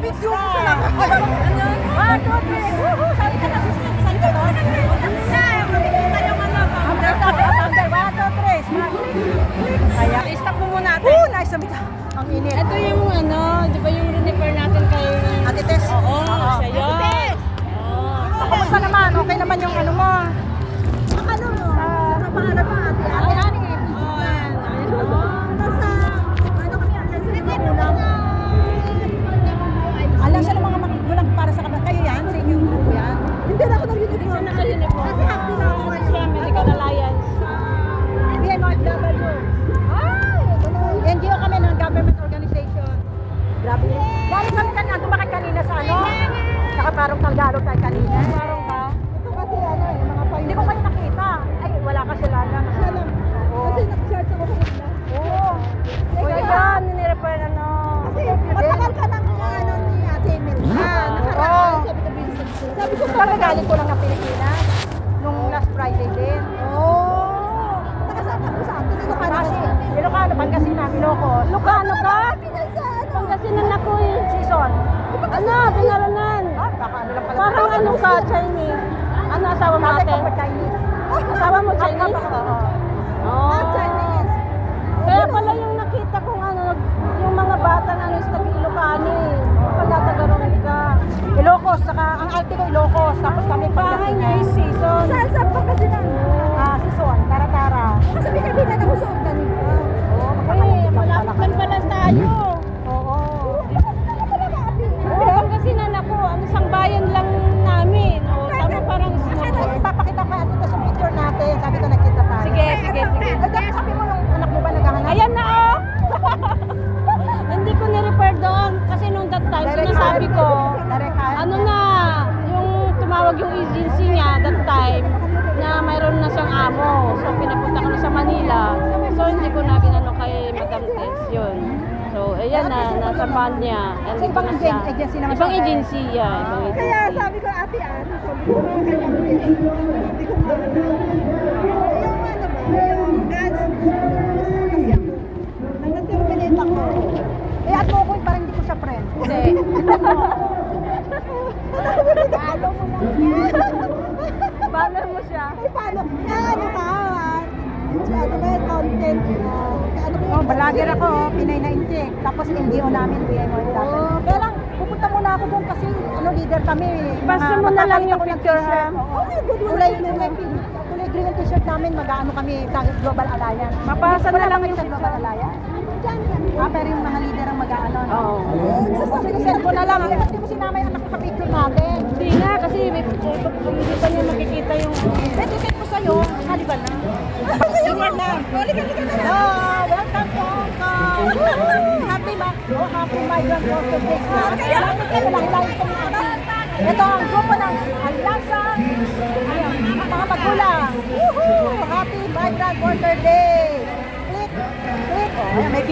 video ko lang. One, two, three. Sabi ka na, sister. Sabi ka na. Makikita yung ano. Thunder. One, two, three. Smart. Kaya. I-stop mo muna natin. Nice. Sabi ka. Ang init. Ito yung ano, di ba yung refer natin kay... Ate Tess. Oo, siya yun. Ate Tess. Kamusta naman? Okay naman yung ano mo? Ang ano mo? Ang pangalan mo, Ate Ani. Alam siya ng mga magulang para sa kabila. Kayo yan? Sa inyong grupo yan? Hindi na ako nag-uniform. Siya naka-uniform. Kasi happy na ako. Siya, Medical Alliance. BMFW. Ay! NGO kami ng government organization. Grabe. Galing kami kanina. Tumakay kanina sa ano? Nakaparong Talgarog tayo kanina. Parang ka? Ito kasi ano eh, mga pa. Hindi ko kayo nakita. Ay, wala ka sila lang. Siya lang. Kasi nag-search ako kanina. Oo. Kuya yan, nirefer ano. Kasi matagal ka ng ano ni Ate Milka. Nakaraan. Sabi ko, Vincent. Sabi ko, pagkagaling ko lang ng Pilipinas. Nung last Friday din. Oo. Nakasama ko sa atin. Ilocano. Ilocano, Pangasinan, Ilocos. Ilocano ka? Ano? Pangasinan ako eh. Season. Ano, pinaranan. Ah, baka ano lang pala. Parang ano ka, Chinese. Ano asawa mo Tatay ate? ko pa Chinese. Asawa mo Chinese? Oo. Oo. Chinese. Kaya pala yung nakita kong ano, yung mga bata na ano is nag-Ilocano eh. Pala taga-Ron ka. Ilocos, saka ang ate ko Ilocos. Tapos kami Bahay niya Pangasinan. is season. Saan sa Pangasinan? Ah, Season, Tara-Tara. Kasi may kaibigan ako sa organic. Oo, Eh, malapit lang pala tayo. Oo. Oo, Pangasinan ako. Ano, isang bayan lang namin. O, tama parang Kasi small. papakita ko ito sa picture natin. Sabi ko nagkita tayo. Sige, sige, sige. Ay, sabi mo yung anak mo ba naghahanap? Ayan na oh! Hindi ko ni-refer doon kasi nung that time sinasabi ko, ano na, yung tumawag yung agency niya that time na mayroon na siyang amo. So pinapunta ko na sa Manila. So hindi ko na ginano kay Madam Tess yun. So ayan na, nasa van niya. So, ibang agency naman Ibang siya. agency yan. Ibang agency. Kaya sabi ko, Ate Ann, sabi ko, hindi ko alam. Yung ano ba, yung God's kasi ako, nag-terminate ako. Eh, at mo ko, parang hindi ko siya friend. Hindi. Follow mo lang yan. Banner mo siya. Ay, follow. Ano ka? Ano ba yung content? Ano ba yung vlogger ako, Pinay na Incheck. Tapos NGO namin, BMFW. Kaya lang, pupunta muna ako doon kasi ano leader kami. Basta mo na lang yung picture ha. Kulay green ang t-shirt namin, mag-ano kami sa Global Alliance. Mapasa na lang yung sa Global Alliance. Ah, pero yung mga leader ang mag-ano. No? Oo. Sige, send ko na lang. Hindi mo sinama yung anak ko sa picture natin. Hindi nga kasi hindi pa niya makikita yung... Pwede send ko sa'yo. Haliba na. Sa'yo na. Halika na. Welcome to Hong Kong. Happy Migrant Worker Day. Ito ang grupo ng Alyansa. Mga magulang. Happy Migrant Worker Day. Click. Ayan, may